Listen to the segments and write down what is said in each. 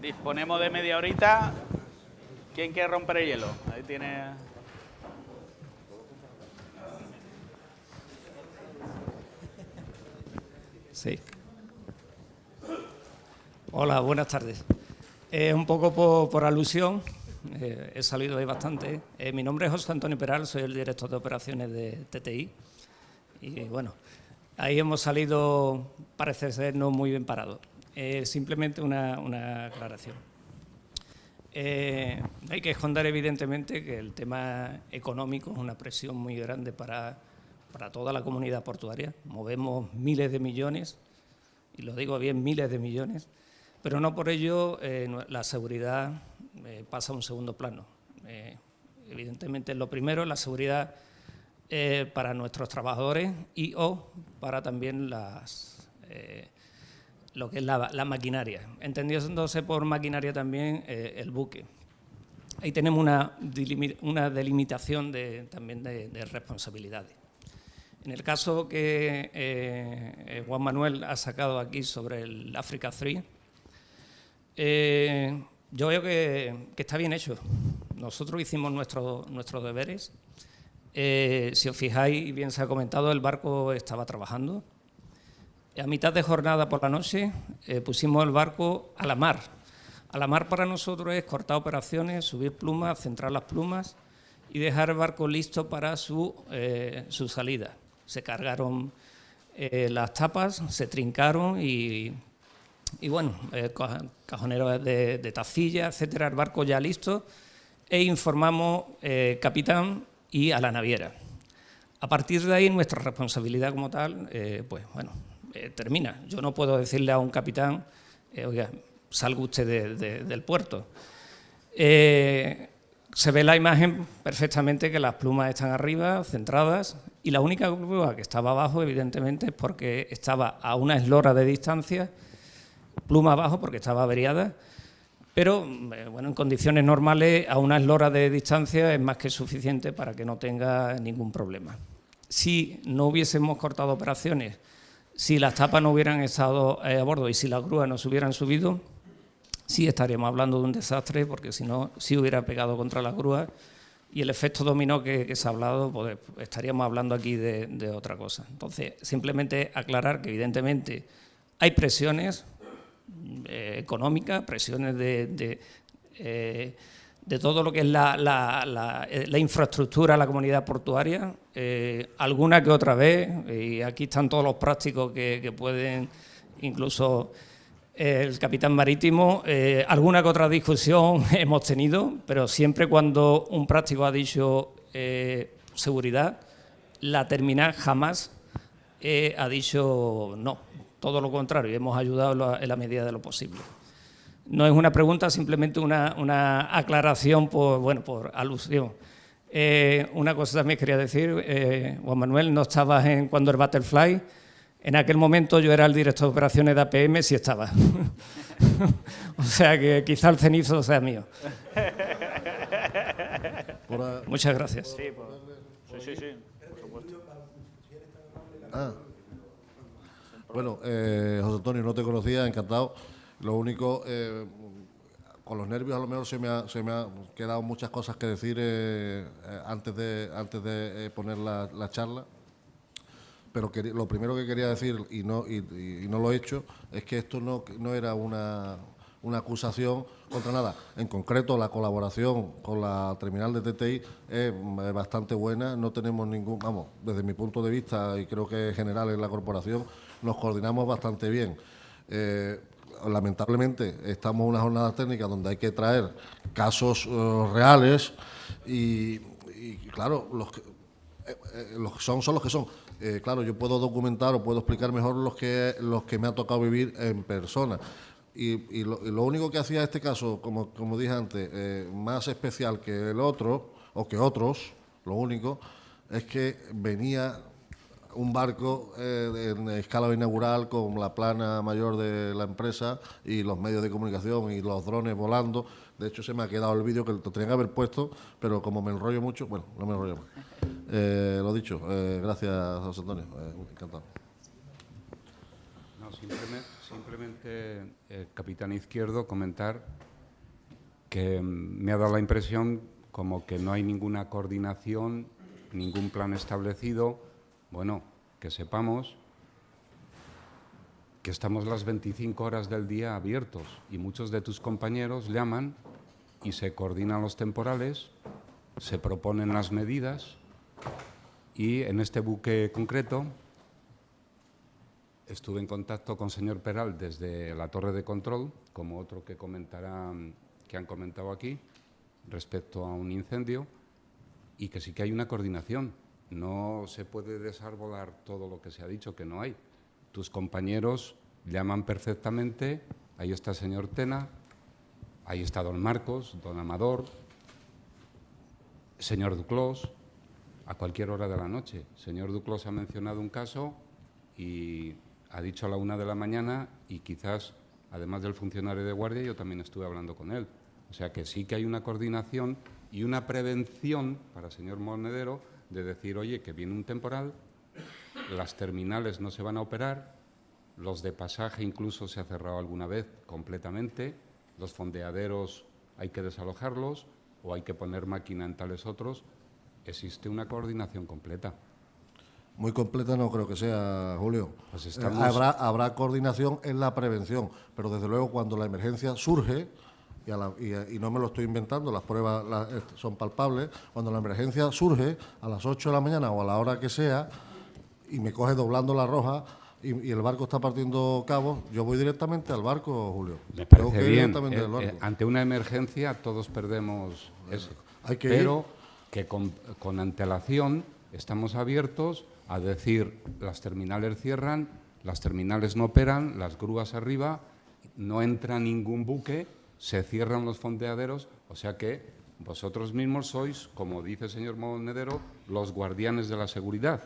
Disponemos de media horita. ¿Quién quiere romper el hielo? Ahí tiene... Sí. Hola, buenas tardes. Un poco por alusión, he salido ahí bastante. Mi nombre es José Antonio Peral, soy el director de operaciones de TTI. Y bueno, ahí hemos salido, parece ser, no muy bien parados. Simplemente una aclaración. Hay que esconder, evidentemente, que el tema económico es una presión muy grande para toda la comunidad portuaria. Movemos miles de millones, y lo digo bien, miles de millones, pero no por ello la seguridad pasa a un segundo plano. Evidentemente, lo primero, la seguridad para nuestros trabajadores y o para también lo que es la maquinaria. Entendiéndose por maquinaria también el buque. Ahí tenemos una delimitación también de responsabilidades. En el caso que Juan Manuel ha sacado aquí sobre el Africa 3, yo veo que está bien hecho. Nosotros hicimos nuestros deberes. Si os fijáis, y bien se ha comentado, el barco estaba trabajando. A mitad de jornada por la noche pusimos el barco a la mar. A la mar para nosotros es cortar operaciones, subir plumas, centrar las plumas y dejar el barco listo para su salida. Se cargaron las tapas, se trincaron y bueno, cajoneros de tacilla, etcétera, el barco ya listo, e informamos capitán y a la naviera. A partir de ahí, nuestra responsabilidad como tal, pues bueno, termina. Yo no puedo decirle a un capitán, oiga, salga usted del puerto. Se ve la imagen perfectamente que las plumas están arriba, centradas, y la única grúa que estaba abajo, evidentemente, es porque estaba a una eslora de distancia, pluma abajo porque estaba averiada, pero bueno, en condiciones normales a una eslora de distancia es más que suficiente para que no tenga ningún problema. Si no hubiésemos cortado operaciones, si las tapas no hubieran estado a bordo y si las grúas no se hubieran subido, sí estaríamos hablando de un desastre, porque si no, sí hubiera pegado contra las grúas y el efecto dominó que se ha hablado, pues estaríamos hablando aquí de otra cosa. Entonces, simplemente aclarar que evidentemente hay presiones económicas, presiones de todo lo que es la infraestructura, la comunidad portuaria, alguna que otra vez, y aquí están todos los prácticos que pueden, incluso el capitán marítimo, alguna que otra discusión hemos tenido, pero siempre cuando un práctico ha dicho seguridad, la terminal jamás ha dicho no, todo lo contrario, hemos ayudado en la medida de lo posible. No es una pregunta, simplemente una aclaración por alusión. Una cosa también quería decir, Juan Manuel, no estabas cuando el Butterfly, en aquel momento yo era el director de operaciones de APM, sí estaba. O sea que quizá el cenizo sea mío. Muchas gracias. Sí, sí, por supuesto. Bueno, José Antonio, no te conocía, encantado. Lo único, con los nervios a lo mejor se me ha quedado muchas cosas que decir antes de poner la charla. Pero lo primero que quería decir, y no lo he hecho, es que esto no era una acusación contra nada. En concreto, la colaboración con la terminal de TTI es bastante buena. No tenemos vamos, desde mi punto de vista, y creo que en general en la corporación, nos coordinamos bastante bien. Lamentablemente, estamos en una jornada técnica donde hay que traer casos reales y claro, los que son los que son. Claro, yo puedo documentar o puedo explicar mejor los que me ha tocado vivir en persona. Y lo único que hacía este caso, como dije antes, más especial que el otro, o que otros, lo único, es que venía un barco en escala inaugural con la plana mayor de la empresa y los medios de comunicación y los drones volando. De hecho, se me ha quedado el vídeo que lo tenía que haber puesto, pero como me enrollo mucho, bueno, no me enrollo más. Lo dicho, gracias, José Antonio, encantado. No, No, simplemente capitán Izquierdo, comentar que me ha dado la impresión como que no hay ninguna coordinación, ningún plan establecido. Bueno, que sepamos que estamos las 25 horas del día abiertos y muchos de tus compañeros llaman y se coordinan los temporales, se proponen las medidas y en este buque concreto estuve en contacto con señor Peral desde la torre de control, como otro que han comentado aquí, respecto a un incendio, y que sí que hay una coordinación. No se puede desarbolar todo lo que se ha dicho, que no hay. Tus compañeros llaman perfectamente, ahí está el señor Tena, ahí está don Marcos, don Amador, señor Duclos, a cualquier hora de la noche. Señor Duclos ha mencionado un caso y ha dicho a la 1 de la mañana y quizás, además del funcionario de guardia, yo también estuve hablando con él. O sea que sí que hay una coordinación y una prevención para el señor Monedero de decir, oye, que viene un temporal, las terminales no se van a operar, los de pasaje incluso se ha cerrado alguna vez completamente, los fondeaderos hay que desalojarlos o hay que poner máquina en tales otros. Existe una coordinación completa. Muy completa no creo que sea, Julio. Pues estamos... habrá coordinación en la prevención, pero desde luego cuando la emergencia surge, y no me lo estoy inventando, las pruebas son palpables, cuando la emergencia surge a las 8 de la mañana o a la hora que sea y me coge doblando la roja y el barco está partiendo cabos, yo voy directamente al barco, Julio. Me parece bien. Directamente al barco. Ante una emergencia todos perdemos eso. Hay que pero que con antelación estamos abiertos a decir las terminales cierran, las terminales no operan, las grúas arriba, no entra ningún buque, se cierran los fondeaderos, o sea que vosotros mismos sois, como dice el señor Monedero, los guardianes de la seguridad.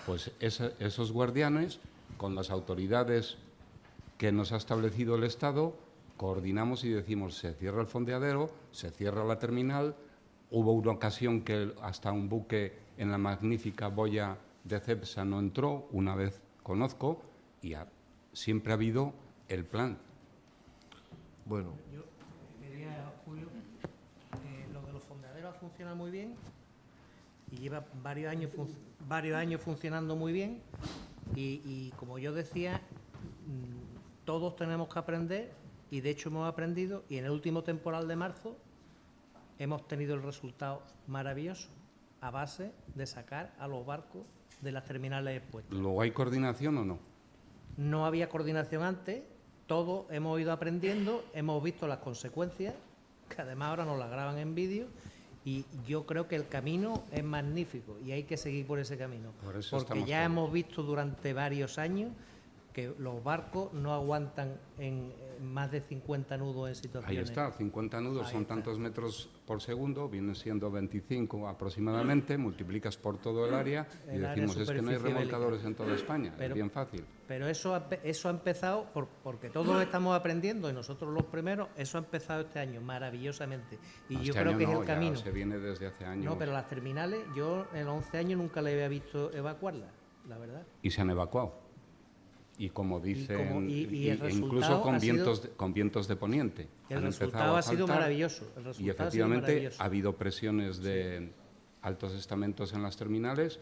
Pues esos guardianes, con las autoridades que nos ha establecido el Estado, coordinamos y decimos, se cierra el fondeadero, se cierra la terminal. Hubo una ocasión que hasta un buque en la magnífica boya de Cepsa no entró, una vez conozco, y siempre ha habido el plan. Bueno. Yo quería, Julio, lo de los fondeaderos ha funcionado muy bien y lleva varios años funcionando muy bien y como yo decía, todos tenemos que aprender y de hecho hemos aprendido y en el último temporal de marzo hemos tenido el resultado maravilloso a base de sacar a los barcos de las terminales expuestas. ¿Luego hay coordinación o no? No había coordinación antes, todos hemos ido aprendiendo, hemos visto las consecuencias, que además ahora nos las graban en vídeo, y yo creo que el camino es magnífico y hay que seguir por ese camino. Porque ya hemos visto durante varios años que los barcos no aguantan en más de 50 nudos en situaciones. Ahí está, 50 nudos son tantos metros por segundo, vienen siendo 25 aproximadamente, multiplicas por todo el área y decimos, es que no hay remolcadores en toda España, es bien fácil. Pero eso ha empezado porque todos estamos aprendiendo y nosotros los primeros, eso ha empezado este año maravillosamente. Y yo creo que es el camino. Se viene desde hace años. No, pero las terminales, yo en 11 años nunca le había visto evacuarlas, la verdad. Y se han evacuado. Y como dicen, incluso con vientos de poniente. El resultado ha sido maravilloso. Y efectivamente ha habido presiones de altos estamentos en las terminales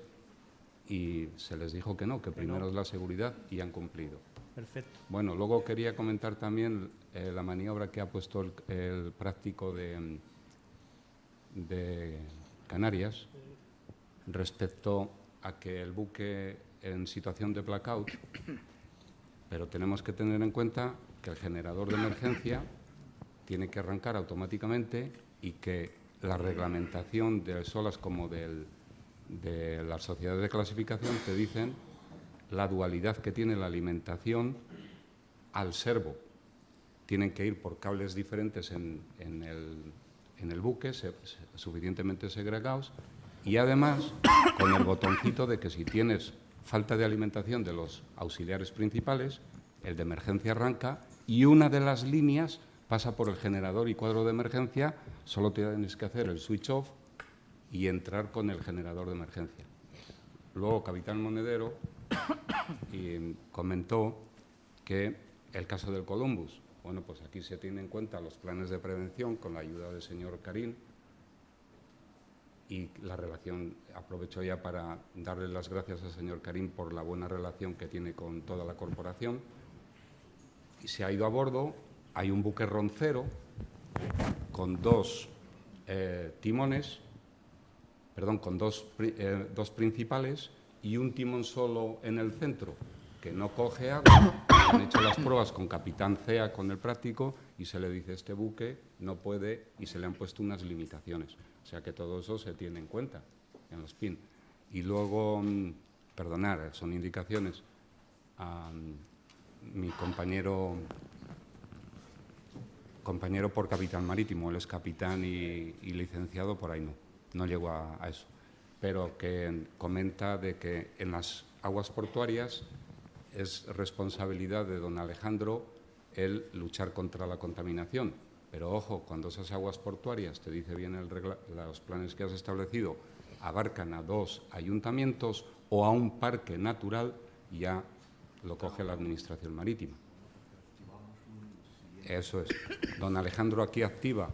y se les dijo que no, que primero es la seguridad y han cumplido. Perfecto. Bueno, luego quería comentar también la maniobra que ha puesto el práctico de Canarias respecto a que el buque en situación de blackout, pero tenemos que tener en cuenta que el generador de emergencia tiene que arrancar automáticamente y que la reglamentación de SOLAS como de las sociedades de clasificación te dicen la dualidad que tiene la alimentación al servo. Tienen que ir por cables diferentes en el buque, suficientemente segregados, y además con el botoncito de que si tienes falta de alimentación de los auxiliares principales, el de emergencia arranca y una de las líneas pasa por el generador y cuadro de emergencia, solo tienes que hacer el switch off y entrar con el generador de emergencia. Luego, capitán Monedero comentó que el caso del Columbus. Bueno, pues aquí se tienen en cuenta los planes de prevención con la ayuda del señor Karim y la relación, aprovecho ya para darle las gracias al señor Karim por la buena relación que tiene con toda la corporación. Y se ha ido a bordo, hay un buque roncero con dos timones, perdón, con dos principales y un timón solo en el centro, que no coge agua. Han hecho las pruebas con capitán CEA, con el práctico, y se le dice este buque no puede, y se le han puesto unas limitaciones. O sea que todo eso se tiene en cuenta en los PIN. Y luego, perdonar, son indicaciones. Mi compañero por capitán marítimo, él es capitán y licenciado, por ahí no llegó a eso. Pero que comenta de que en las aguas portuarias es responsabilidad de don Alejandro el luchar contra la contaminación. Pero ojo, cuando esas aguas portuarias, te dice bien los planes que has establecido, abarcan a 2 ayuntamientos o a un parque natural, ya lo coge la Administración Marítima. Eso es. Don Alejandro aquí activa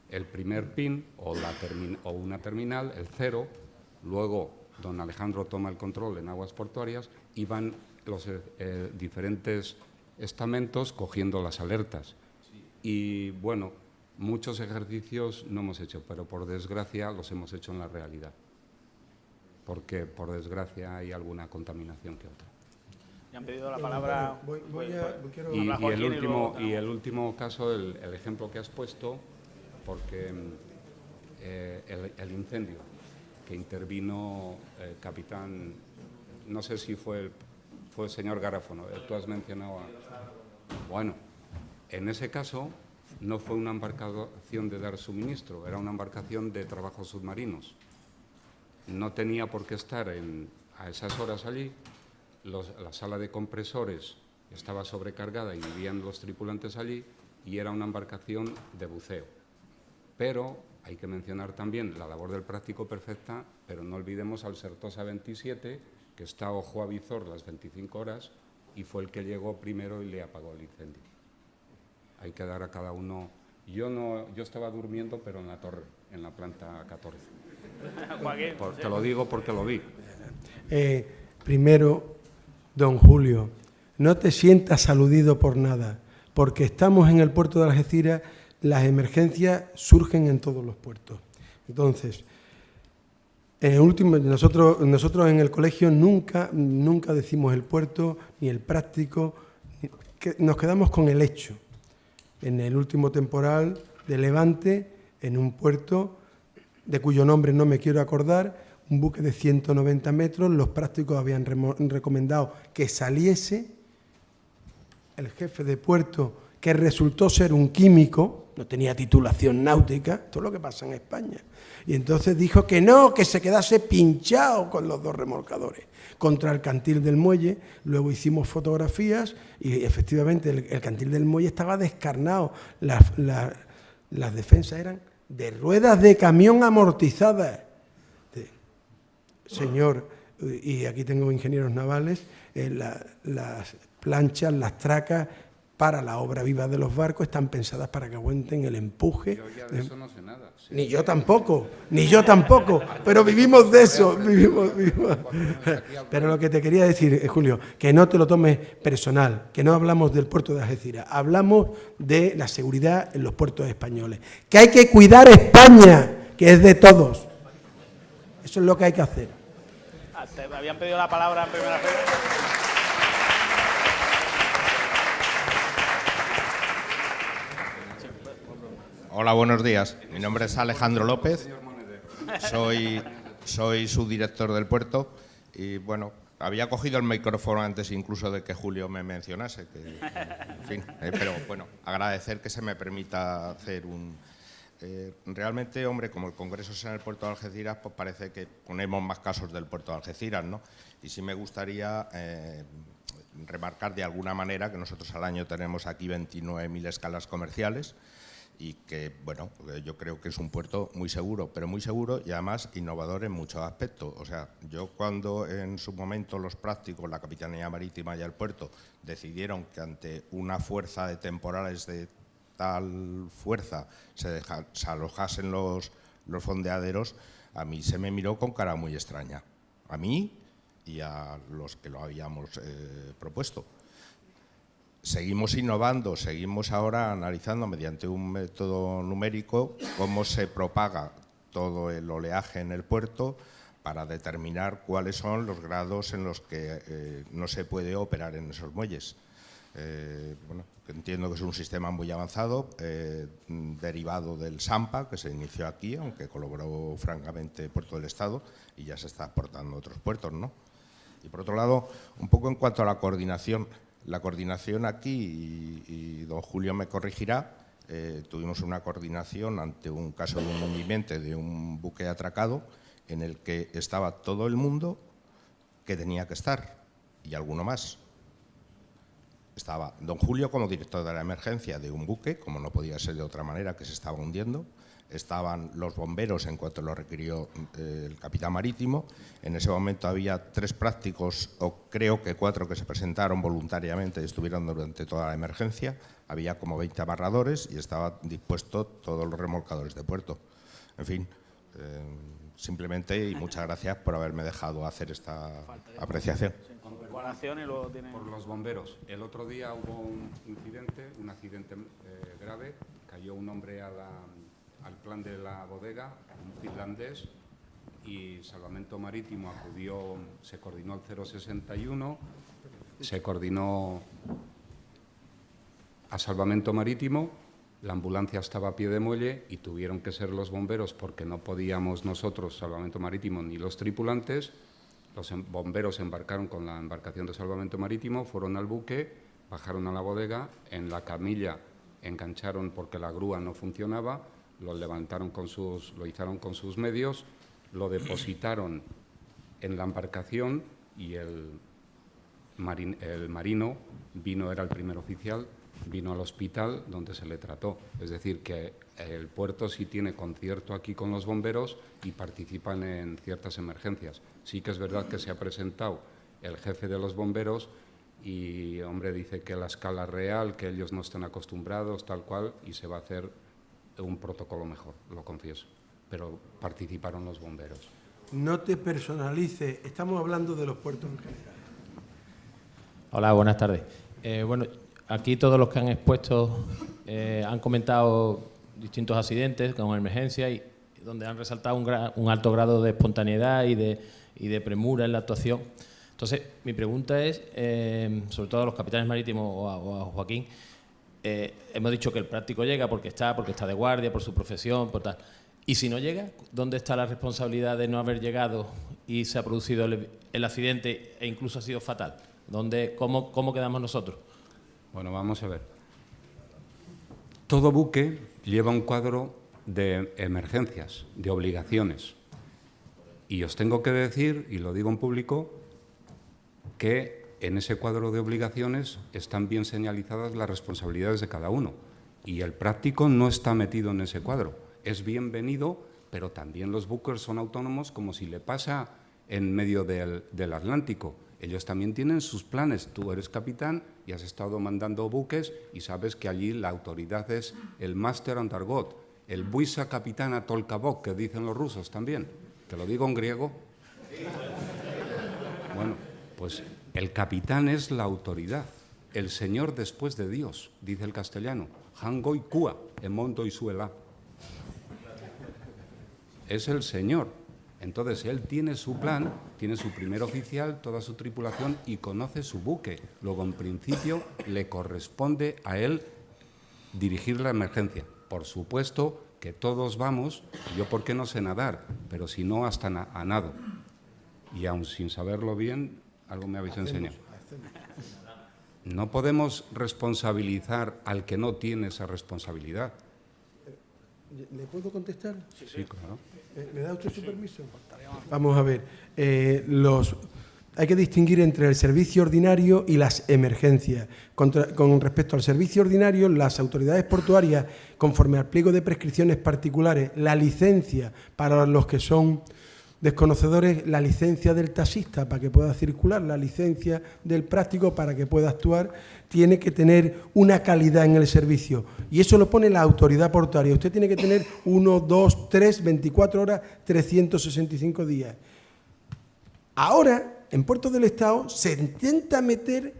el primer PIN o una terminal, el 0, luego don Alejandro toma el control en aguas portuarias y van los diferentes estamentos cogiendo las alertas. Y bueno, muchos ejercicios no hemos hecho, pero por desgracia los hemos hecho en la realidad, porque por desgracia hay alguna contaminación que otra. Me han pedido la palabra. Y el último caso, el ejemplo que has puesto, porque el incendio que intervino el capitán, no sé si fue el señor Garáfono, tú has mencionado. Bueno, en ese caso no fue una embarcación de dar suministro, era una embarcación de trabajos submarinos. No tenía por qué estar a esas horas allí. La sala de compresores estaba sobrecargada y vivían los tripulantes allí, y era una embarcación de buceo. Pero hay que mencionar también la labor del práctico perfecta, pero no olvidemos al Certosa 27, que está ojo a visor las 25 horas y fue el que llegó primero y le apagó el incendio. Hay que dar a cada uno. Yo estaba durmiendo, pero en la torre, en la planta 14. Te lo digo porque lo vi. Primero, don Julio, no te sientas aludido por nada, porque estamos en el puerto de Algeciras, las emergencias surgen en todos los puertos. Entonces, nosotros en el colegio nunca decimos el puerto ni el práctico, nos quedamos con el hecho. En el último temporal de Levante, en un puerto de cuyo nombre no me quiero acordar, un buque de 190 metros, los prácticos habían recomendado que saliese, el jefe de puerto, que resultó ser un químico, no tenía titulación náutica, esto es lo que pasa en España, y entonces dijo que no, que se quedase pinchado con los 2 remolcadores contra el cantil del muelle. Luego hicimos fotografías y efectivamente el cantil del muelle estaba descarnado, las defensas eran de ruedas de camión amortizadas. Señor, y aquí tengo ingenieros navales, las planchas, las tracas para la obra viva de los barcos están pensadas para que aguanten el empuje. Yo ya de eso no sé nada. Sí. Ni yo tampoco, pero vivimos de eso, vivimos. Pero lo que te quería decir, Julio, que no te lo tomes personal, que no hablamos del puerto de Algeciras, hablamos de la seguridad en los puertos españoles, que hay que cuidar España, que es de todos. Eso es lo que hay que hacer. Te habían pedido la palabra en primera fila. Hola, buenos días. Mi nombre es Alejandro López. Soy subdirector del puerto y, bueno, había cogido el micrófono antes incluso de que Julio me mencionase. En fin, pero, bueno, agradecer que se me permita hacer un... realmente, hombre, como el Congreso es en el puerto de Algeciras, pues parece que ponemos más casos del puerto de Algeciras, ¿no? Y sí me gustaría remarcar de alguna manera que nosotros al año tenemos aquí 29.000 escalas comerciales y que, bueno, yo creo que es un puerto muy seguro, pero muy seguro y además innovador en muchos aspectos. O sea, yo cuando en su momento los prácticos, la Capitanía Marítima y el puerto decidieron que ante una fuerza de temporales de tal fuerza se alojasen los fondeaderos, a mí se me miró con cara muy extraña, a mí y a los que lo habíamos propuesto. Seguimos innovando, seguimos ahora analizando mediante un método numérico cómo se propaga todo el oleaje en el puerto para determinar cuáles son los grados en los que no se puede operar en esos muelles. Bueno, entiendo que es un sistema muy avanzado, derivado del SAMPA, que se inició aquí, aunque colaboró francamente Puerto del Estado, y ya se está exportando a otros puertos, ¿no? Y por otro lado, un poco en cuanto a la coordinación aquí, y don Julio me corregirá, tuvimos una coordinación ante un caso de un hundimiento de un buque atracado en el que estaba todo el mundo que tenía que estar, y alguno más. Estaba don Julio como director de la emergencia de un buque, como no podía ser de otra manera, que se estaba hundiendo. Estaban los bomberos en cuanto lo requirió el capitán marítimo. En ese momento había 3 prácticos, o creo que 4 que se presentaron voluntariamente y estuvieron durante toda la emergencia. Había como 20 amarradores y estaban dispuestos todos los remolcadores de puerto. En fin, simplemente, y muchas gracias por haberme dejado hacer esta apreciación. Y luego tiene... Por los bomberos. El otro día hubo un accidente grave. Cayó un hombre al plan de la bodega, un finlandés, y Salvamento Marítimo acudió, se coordinó al 061, se coordinó a Salvamento Marítimo, la ambulancia estaba a pie de muelle y tuvieron que ser los bomberos porque no podíamos nosotros, Salvamento Marítimo, ni los tripulantes. Los bomberos embarcaron con la embarcación de Salvamento Marítimo, fueron al buque, bajaron a la bodega, en la camilla engancharon porque la grúa no funcionaba, lo levantaron lo hicieron con sus medios, lo depositaron en la embarcación y el marino vino, era el primer oficial, vino al hospital donde se le trató. Es decir, que el puerto sí tiene concierto aquí con los bomberos y participan en ciertas emergencias. Sí que es verdad que se ha presentado el jefe de los bomberos y, hombre, dice que la escala real, que ellos no están acostumbrados, tal cual, y se va a hacer un protocolo mejor, lo confieso. Pero participaron los bomberos. No te personalice, estamos hablando de los puertos en general. Hola, buenas tardes. Bueno, aquí todos los que han expuesto han comentado distintos accidentes con emergencia y donde han resaltado un alto grado de espontaneidad y de premura en la actuación. Entonces, mi pregunta es, sobre todo a los capitanes marítimos o a Joaquín, hemos dicho que el práctico llega porque está de guardia, por su profesión, por tal. Y si no llega, ¿dónde está la responsabilidad de no haber llegado y se ha producido el accidente e incluso ha sido fatal? ¿Cómo quedamos nosotros? Bueno, vamos a ver. Todo buque lleva un cuadro de emergencias, de obligaciones. Y os tengo que decir, y lo digo en público, que en ese cuadro de obligaciones están bien señalizadas las responsabilidades de cada uno. Y el práctico no está metido en ese cuadro. Es bienvenido, pero también los buques son autónomos, como si le pasa en medio del Atlántico. Ellos también tienen sus planes. Tú eres capitán y has estado mandando buques y sabes que allí la autoridad es el Master Antargot, el Buisa Capitana Tolkabok, que dicen los rusos también. ¿Te lo digo en griego? Bueno, pues el capitán es la autoridad, el señor después de Dios, dice el castellano. Hangoi Kua, Emondo y Suela. Es el señor. Entonces, él tiene su plan, tiene su primer oficial, toda su tripulación y conoce su buque. Luego, en principio, le corresponde a él dirigir la emergencia. Por supuesto que todos vamos, yo por qué no sé nadar, pero si no, hasta a nado. Y aun sin saberlo bien, algo me habéis enseñado. No podemos responsabilizar al que no tiene esa responsabilidad. ¿Le puedo contestar? Sí, claro. ¿Me da usted su permiso? Vamos a ver. hay que distinguir entre el servicio ordinario y las emergencias. Con respecto al servicio ordinario, las autoridades portuarias, conforme al pliego de prescripciones particulares, la licencia para los que son desconocedores, la licencia del taxista para que pueda circular, la licencia del práctico para que pueda actuar, tiene que tener una calidad en el servicio. Y eso lo pone la autoridad portuaria. Usted tiene que tener 1, 2, 3, 24 horas, 365 días. Ahora, en Puertos del Estado, se intenta meter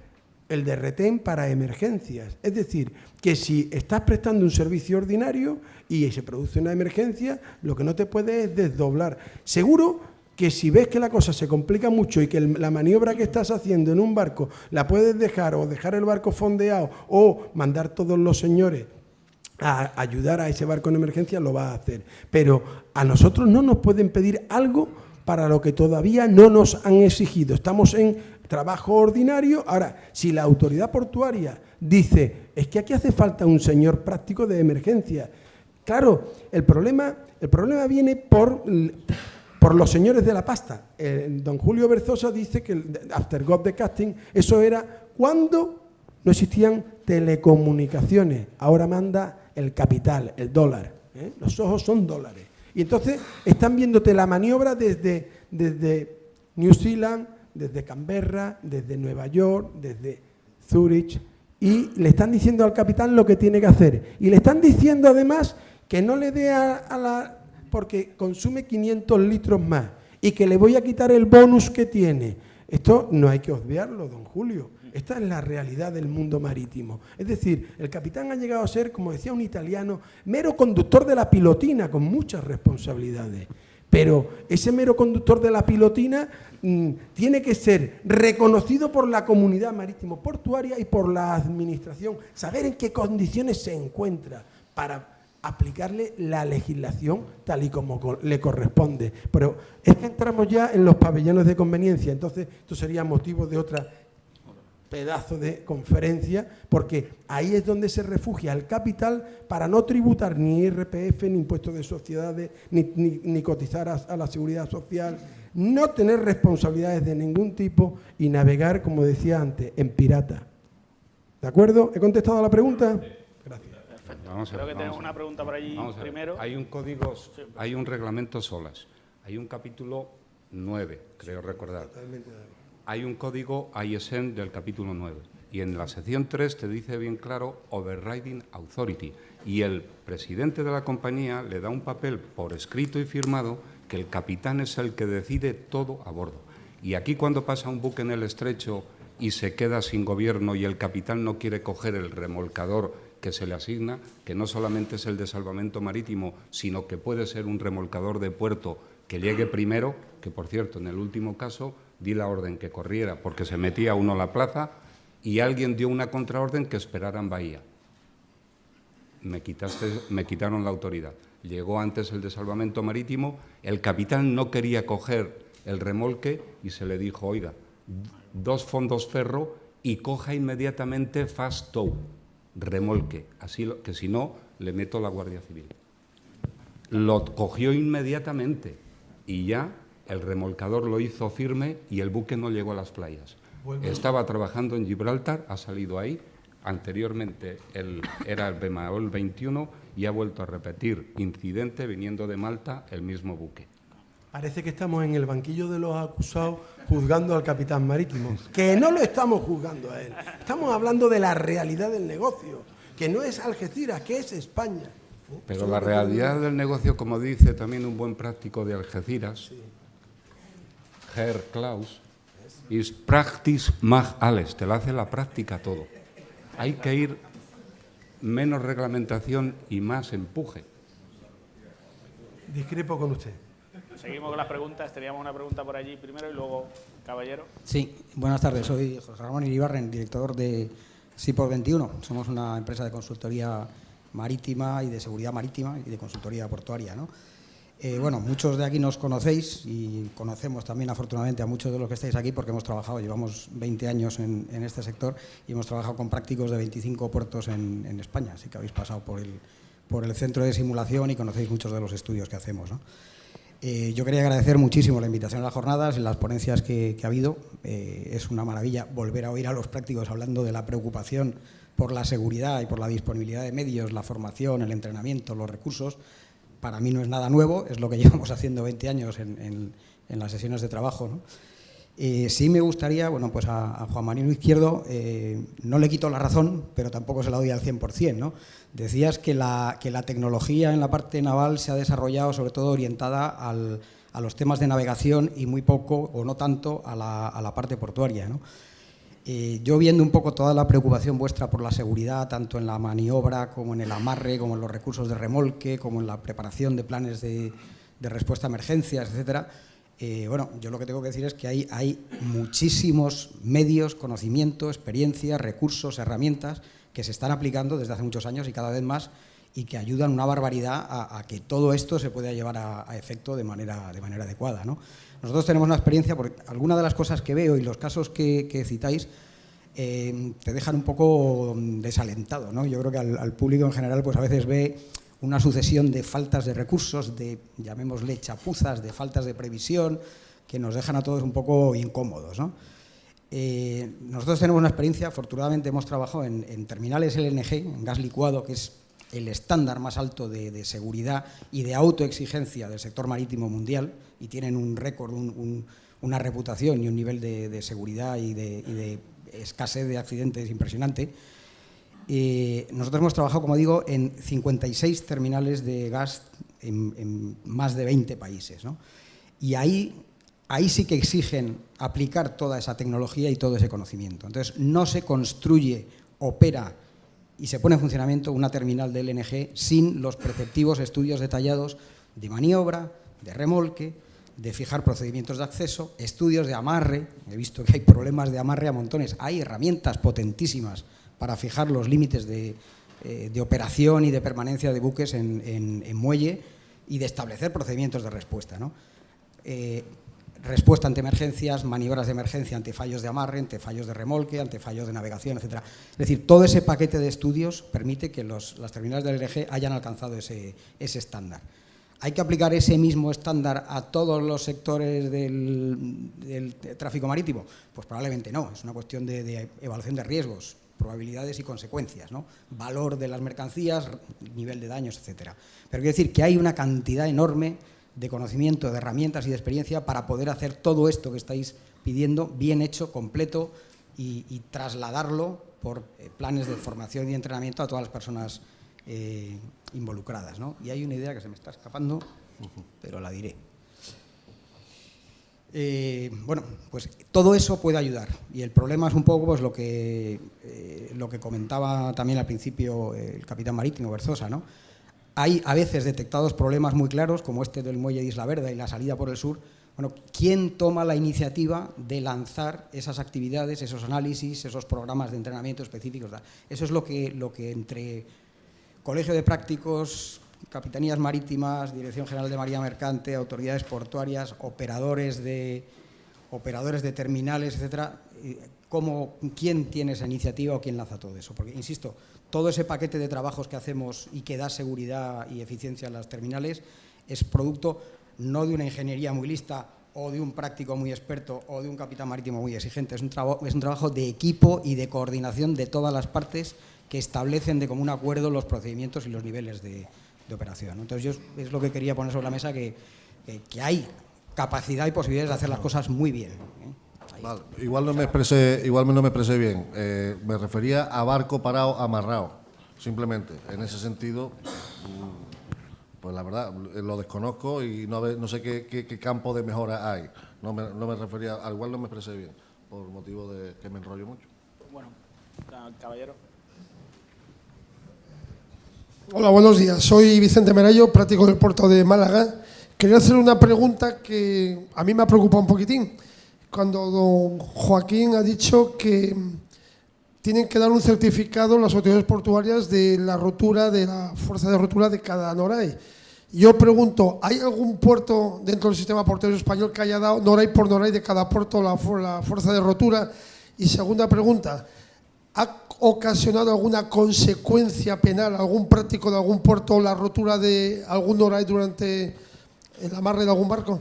el de retén para emergencias. Es decir, que si estás prestando un servicio ordinario y se produce una emergencia, lo que no te puedes es desdoblar. Seguro que si ves que la cosa se complica mucho y que la maniobra que estás haciendo en un barco la puedes dejar o dejar el barco fondeado o mandar todos los señores a ayudar a ese barco en emergencia, lo vas a hacer. Pero a nosotros no nos pueden pedir algo para lo que todavía no nos han exigido. Estamos en trabajo ordinario. Ahora, si la autoridad portuaria dice, es que aquí hace falta un señor práctico de emergencia. Claro, el problema viene por los señores de la pasta. Don Julio Berzosa dice que el Aftergov de casting, eso era cuando no existían telecomunicaciones. Ahora manda el capital, el dólar. Los ojos son dólares. Y entonces están viéndote la maniobra desde New Zealand, desde Canberra, desde Nueva York, desde Zúrich, y le están diciendo al capitán lo que tiene que hacer. Y le están diciendo además que no le dé porque consume 500 litros más y que le voy a quitar el bonus que tiene. Esto no hay que obviarlo, don Julio. Esta es la realidad del mundo marítimo. Es decir, el capitán ha llegado a ser, como decía un italiano, mero conductor de la pilotina, con muchas responsabilidades. Pero ese mero conductor de la pilotina tiene que ser reconocido por la comunidad marítimo portuaria y por la administración. Saber en qué condiciones se encuentra para aplicarle la legislación tal y como le corresponde. Pero es que entramos ya en los pabellones de conveniencia. Entonces, esto sería motivo de otra pedazo de conferencia, porque ahí es donde se refugia el capital para no tributar ni IRPF, ni impuestos de sociedades, ni cotizar a la seguridad social, no tener responsabilidades de ningún tipo y navegar, como decía antes, en pirata. ¿De acuerdo? ¿He contestado a la pregunta? Gracias. Creo que tenemos una pregunta por allí primero. Hay un código, hay un reglamento SOLAS, hay un capítulo 9, creo recordar. Totalmente de acuerdo. Hay un código ISN del capítulo 9 y en la sección 3 te dice bien claro Overriding Authority, y el presidente de la compañía le da un papel por escrito y firmado que el capitán es el que decide todo a bordo. Y aquí, cuando pasa un buque en el estrecho y se queda sin gobierno y el capitán no quiere coger el remolcador que se le asigna, que no solamente es el de salvamento marítimo, sino que puede ser un remolcador de puerto que llegue primero, que por cierto, en el último caso di la orden que corriera porque se metía uno a la plaza y alguien dio una contraorden que esperara en bahía. Me quitaron la autoridad. Llegó antes el de salvamento marítimo, el capitán no quería coger el remolque y se le dijo, oiga, 2 fondos ferro y coja inmediatamente fast tow, remolque, así que si no le meto la Guardia Civil. Lo cogió inmediatamente y ya el remolcador lo hizo firme y el buque no llegó a las playas. Estaba trabajando en Gibraltar, ha salido ahí. Anteriormente era el Bemaol 21 y ha vuelto a repetir incidente viniendo de Malta el mismo buque. Parece que estamos en el banquillo de los acusados juzgando al capitán marítimo, que no lo estamos juzgando a él. Estamos hablando de la realidad del negocio, que no es Algeciras, que es España. Pero la realidad del negocio, como dice también un buen práctico de Algeciras, Herr Klaus, is practice mag alles, te lo hace la práctica todo. Hay que ir menos reglamentación y más empuje. Discrepo con usted. Seguimos con las preguntas. Teníamos una pregunta por allí primero y luego, caballero. Sí, buenas tardes. Soy José Ramón Iribarren, director de Seaport 21. Somos una empresa de consultoría marítima y de seguridad marítima y de consultoría portuaria, ¿no? Bueno, muchos de aquí nos conocéis y conocemos también afortunadamente a muchos de los que estáis aquí porque hemos trabajado, llevamos 20 años en este sector y hemos trabajado con prácticos de 25 puertos en España, así que habéis pasado por el centro de simulación y conocéis muchos de los estudios que hacemos, ¿no? Yo quería agradecer muchísimo la invitación a las jornadas y las ponencias que ha habido. Es una maravilla volver a oír a los prácticos hablando de la preocupación por la seguridad y por la disponibilidad de medios, la formación, el entrenamiento, los recursos. Para mí no es nada nuevo, es lo que llevamos haciendo 20 años en las sesiones de trabajo, ¿no? Sí me gustaría, bueno, pues a Juan Marino Izquierdo no le quito la razón, pero tampoco se la doy al 100%, ¿no? Decías que la tecnología en la parte naval se ha desarrollado sobre todo orientada a los temas de navegación y muy poco o no tanto a la parte portuaria, ¿no? Yo viendo un poco toda la preocupación vuestra por la seguridad, tanto en la maniobra como en el amarre, como en los recursos de remolque, como en la preparación de planes de respuesta a emergencias, etcétera. Bueno, yo lo que tengo que decir es que hay muchísimos medios, conocimiento, experiencia, recursos, herramientas que se están aplicando desde hace muchos años y cada vez más y que ayudan una barbaridad a que todo esto se pueda llevar a efecto de manera adecuada, ¿no? Nosotros tenemos una experiencia, porque algunas de las cosas que veo y los casos que citáis te dejan un poco desalentado, ¿no? Yo creo que al público en general pues a veces ve una sucesión de faltas de recursos, de, llamémosle, chapuzas, de faltas de previsión, que nos dejan a todos un poco incómodos, ¿no? Nosotros tenemos una experiencia, afortunadamente hemos trabajado en terminales LNG, en gas licuado, que es el estándar más alto de seguridad y de autoexigencia del sector marítimo mundial, y tienen un récord, una reputación y un nivel de seguridad y de escasez de accidentes impresionante. Nosotros hemos trabajado, como digo, en 56 terminales de gas en más de 20 países, ¿no? Y ahí sí que exigen aplicar toda esa tecnología y todo ese conocimiento. Entonces, no se construye, opera y se pone en funcionamiento una terminal de LNG sin los preceptivos estudios detallados de maniobra, de remolque, de fijar procedimientos de acceso, estudios de amarre. He visto que hay problemas de amarre a montones. Hay herramientas potentísimas para fijar los límites de operación y de permanencia de buques en muelle y de establecer procedimientos de respuesta, ¿no? Respuesta ante emergencias, maniobras de emergencia ante fallos de amarre, ante fallos de remolque, ante fallos de navegación, etcétera. Es decir, todo ese paquete de estudios permite que las terminales del LNG hayan alcanzado ese estándar. ¿Hay que aplicar ese mismo estándar a todos los sectores del tráfico marítimo? Pues probablemente no, es una cuestión de evaluación de riesgos, probabilidades y consecuencias, ¿no? Valor de las mercancías, nivel de daños, etcétera. Pero quiero decir que hay una cantidad enorme de conocimiento, de herramientas y de experiencia para poder hacer todo esto que estáis pidiendo bien hecho, completo y trasladarlo por planes de formación y entrenamiento a todas las personas involucradas, ¿no? Y hay una idea que se me está escapando, pero la diré. Bueno, pues todo eso puede ayudar y el problema es un poco pues, lo que comentaba también al principio el capitán marítimo Berzosa, ¿no? Hay a veces detectados problemas muy claros, como este del muelle de Isla Verde y la salida por el sur. Bueno, ¿quién toma la iniciativa de lanzar esas actividades, esos análisis, esos programas de entrenamiento específicos? Eso es lo que entre Colegio de Prácticos, Capitanías Marítimas, Dirección General de Marina Mercante, autoridades portuarias, operadores de terminales, etcétera, ¿quién tiene esa iniciativa o quién lanza todo eso? Porque, insisto, todo ese paquete de trabajos que hacemos y que da seguridad y eficiencia a las terminales es producto no de una ingeniería muy lista o de un práctico muy experto o de un capitán marítimo muy exigente, es un trabajo de equipo y de coordinación de todas las partes que establecen de común acuerdo los procedimientos y los niveles de operación, ¿no? Entonces, yo es lo que quería poner sobre la mesa, que hay capacidad y posibilidades de hacer las cosas muy bien, ¿eh? Vale. Igual no me expresé bien. Me refería a barco parado amarrado, simplemente. En ese sentido, pues la verdad, lo desconozco y no sé qué campo de mejora hay. No me refería, al igual no me expresé bien, por motivo de que me enrollo mucho. Bueno, caballero. Hola, buenos días. Soy Vicente Merayo, práctico del puerto de Málaga. Quería hacer una pregunta que a mí me ha preocupado un poquitín. Cuando don Joaquín ha dicho que tienen que dar un certificado las autoridades portuarias de la rotura, de la fuerza de rotura de cada NORAE. Yo pregunto, ¿hay algún puerto dentro del sistema portuario español que haya dado NORAE por NORAE de cada puerto la fuerza de rotura? Y segunda pregunta, ¿ha ocasionado alguna consecuencia penal, algún práctico de algún puerto, la rotura de algún NORAE durante el amarre de algún barco?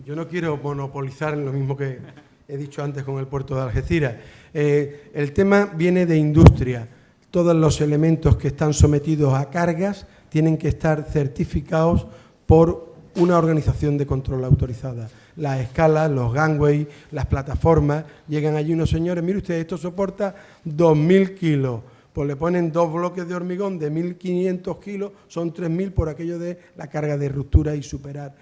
Yo no quiero monopolizar lo mismo que he dicho antes con el puerto de Algeciras. El tema viene de industria. Todos los elementos que están sometidos a cargas tienen que estar certificados por una organización de control autorizada. Las escalas, los gangways, las plataformas, llegan allí unos señores, mire usted, esto soporta 2.000 kilos. Pues le ponen 2 bloques de hormigón de 1.500 kilos, son 3.000 por aquello de la carga de ruptura y superar.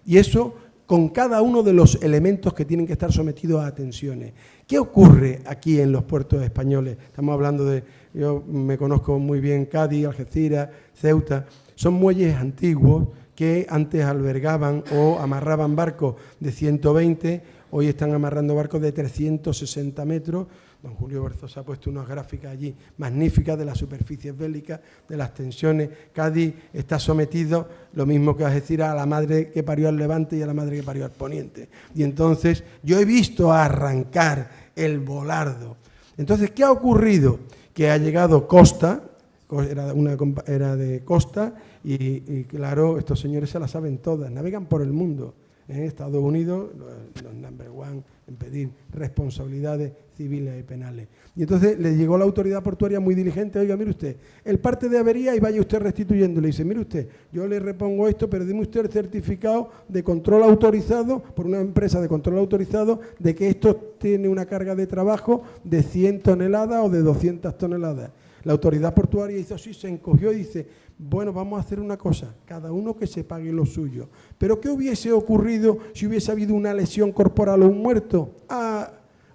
Y eso con cada uno de los elementos que tienen que estar sometidos a tensiones. ¿Qué ocurre aquí en los puertos españoles? Estamos hablando de, yo me conozco muy bien Cádiz, Algeciras, Ceuta, son muelles antiguos que antes albergaban o amarraban barcos de 120, hoy están amarrando barcos de 360 metros. Don Julio Berzosa ha puesto unas gráficas allí magníficas de las superficies bélicas, de las tensiones. Cádiz está sometido, lo mismo que Algeciras, a la madre que parió al Levante y a la madre que parió al Poniente. Y entonces yo he visto arrancar el volardo. Entonces, ¿qué ha ocurrido? Que ha llegado Costa, era de Costa, y claro, estos señores se la saben todas, navegan por el mundo. Estados Unidos, los number one en pedir responsabilidades civiles y penales. Y entonces le llegó la autoridad portuaria muy diligente, oiga, mire usted, el parte de avería y vaya usted restituyendo. Le dice, mire usted, yo le repongo esto, pero dime usted el certificado de control autorizado por una empresa de control autorizado de que esto tiene una carga de trabajo de 100 toneladas o de 200 toneladas. La autoridad portuaria hizo así, se encogió y dice, bueno, vamos a hacer una cosa, cada uno que se pague lo suyo. Pero ¿qué hubiese ocurrido si hubiese habido una lesión corporal o un muerto?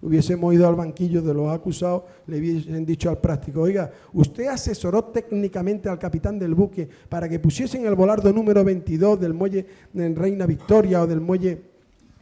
Hubiésemos ido al banquillo de los acusados, le hubiesen dicho al práctico, oiga, usted asesoró técnicamente al capitán del buque para que pusiesen el volardo número 22 del muelle Reina Victoria o del muelle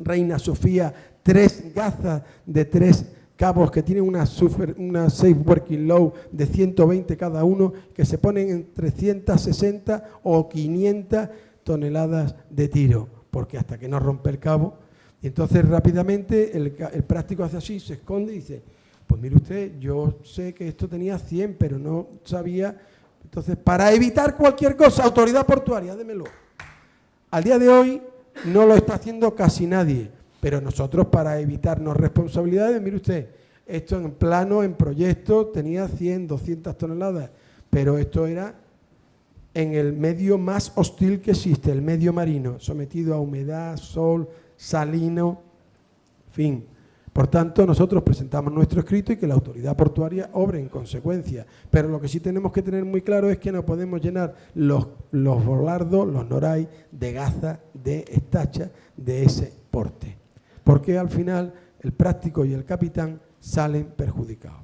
Reina Sofía 3 gazas de 3 cabos que tienen una safe working load de 120 cada uno, que se ponen en 360 o 500 toneladas de tiro, porque hasta que no rompe el cabo. Y entonces rápidamente el práctico hace así, se esconde y dice, pues mire usted, yo sé que esto tenía 100, pero no sabía. Entonces, para evitar cualquier cosa, autoridad portuaria, démelo. Al día de hoy no lo está haciendo casi nadie. Pero nosotros, para evitarnos responsabilidades, mire usted, esto en plano, en proyecto, tenía 100, 200 toneladas, pero esto era en el medio más hostil que existe, el medio marino, sometido a humedad, sol, salino, en fin. Por tanto, nosotros presentamos nuestro escrito y que la autoridad portuaria obre en consecuencia. Pero lo que sí tenemos que tener muy claro es que no podemos llenar los volardos, los noray, de gaza, de estacha, de ese porte. Porque al final el práctico y el capitán salen perjudicados.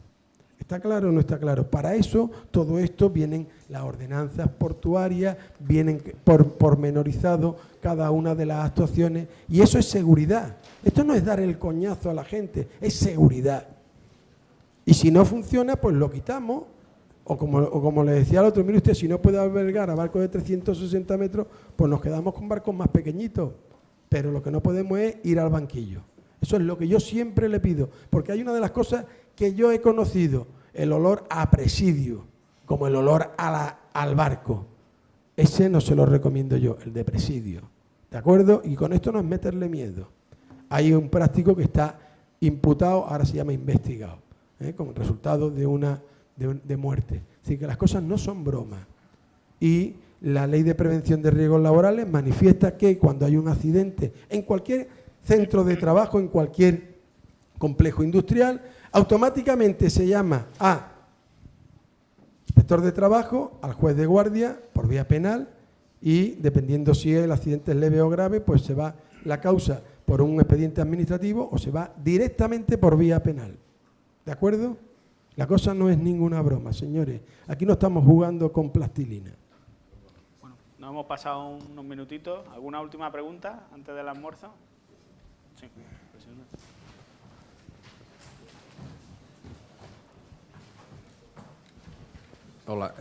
¿Está claro o no está claro? Para eso, todo esto vienen las ordenanzas portuarias, vienen pormenorizado cada una de las actuaciones, y eso es seguridad. Esto no es dar el coñazo a la gente, es seguridad. Y si no funciona, pues lo quitamos, o como le decía al otro, mire usted, si no puede albergar a barcos de 360 metros, pues nos quedamos con barcos más pequeñitos. Pero lo que no podemos es ir al banquillo. Eso es lo que yo siempre le pido, porque hay una de las cosas que yo he conocido, el olor a presidio, como el olor al barco. Ese no se lo recomiendo yo, el de presidio. ¿De acuerdo? Y con esto no es meterle miedo. Hay un práctico que está imputado, ahora se llama investigado, con resultado de muerte. Es decir, que las cosas no son bromas. Y la Ley de Prevención de Riesgos Laborales manifiesta que cuando hay un accidente en cualquier centro de trabajo, en cualquier complejo industrial, automáticamente se llama a inspector de trabajo, al juez de guardia por vía penal, y dependiendo si el accidente es leve o grave, pues se va la causa por un expediente administrativo o se va directamente por vía penal. ¿De acuerdo? La cosa no es ninguna broma, señores. Aquí no estamos jugando con plastilina. Nos hemos pasado unos minutitos. ¿Alguna última pregunta antes del almuerzo? Sí. Hola,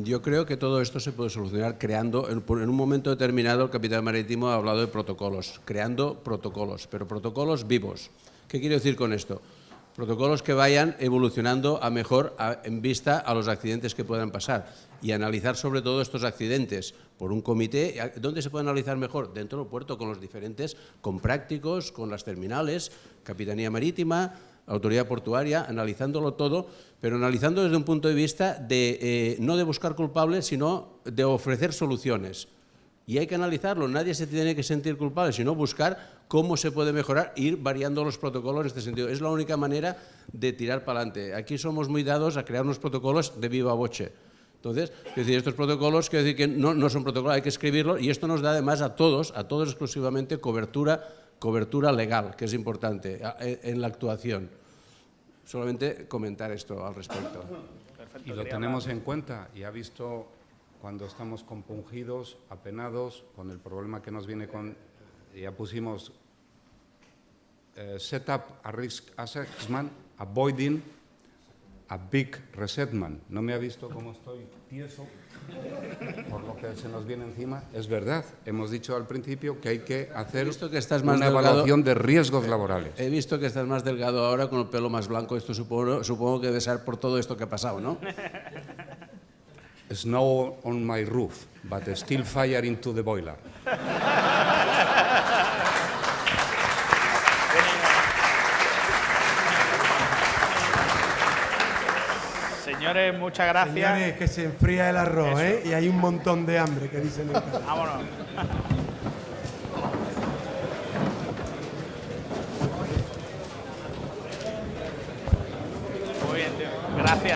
yo creo que todo esto se puede solucionar creando, en un momento determinado el capitán marítimo ha hablado de protocolos, creando protocolos, pero protocolos vivos. ¿Qué quiero decir con esto? protocolos que vayan evolucionando a mejor en vista a los accidentes que puedan pasar y analizar sobre todo estos accidentes por un comité. ¿Dónde se puede analizar mejor? Dentro del puerto, con los diferentes, con prácticos, con las terminales, Capitanía Marítima, Autoridad Portuaria, analizándolo todo, pero analizando desde un punto de vista de no de buscar culpables, sino de ofrecer soluciones. Y hay que analizarlo, nadie se tiene que sentir culpable, sino buscar cómo se puede mejorar, ir variando los protocolos en este sentido. Es la única manera de tirar para adelante. Aquí somos muy dados a crear unos protocolos de viva voce. Entonces, es decir, estos protocolos, quiero decir que no son protocolos, hay que escribirlo, y esto nos da además a todos exclusivamente cobertura legal, que es importante en la actuación. Solamente comentar esto al respecto. Y lo tenemos en cuenta, y ha visto cuando estamos compungidos, apenados, con el problema que nos viene con... Ya pusimos set up a risk assessment, avoiding a big resettlement. No me ha visto cómo estoy tieso por lo que se nos viene encima. Es verdad, hemos dicho al principio que hay que hacer una evaluación de riesgos laborales. He visto que estás más delgado ahora con el pelo más blanco. Esto supongo que debe ser por todo esto que ha pasado, ¿no? Snow on my roof, but still fire into the boiler. Señores, muchas gracias. Señores, que se enfría el arroz, ¿eh? Y hay un montón de hambre, que dicen en casa. Vámonos. Muy bien, tío. Gracias.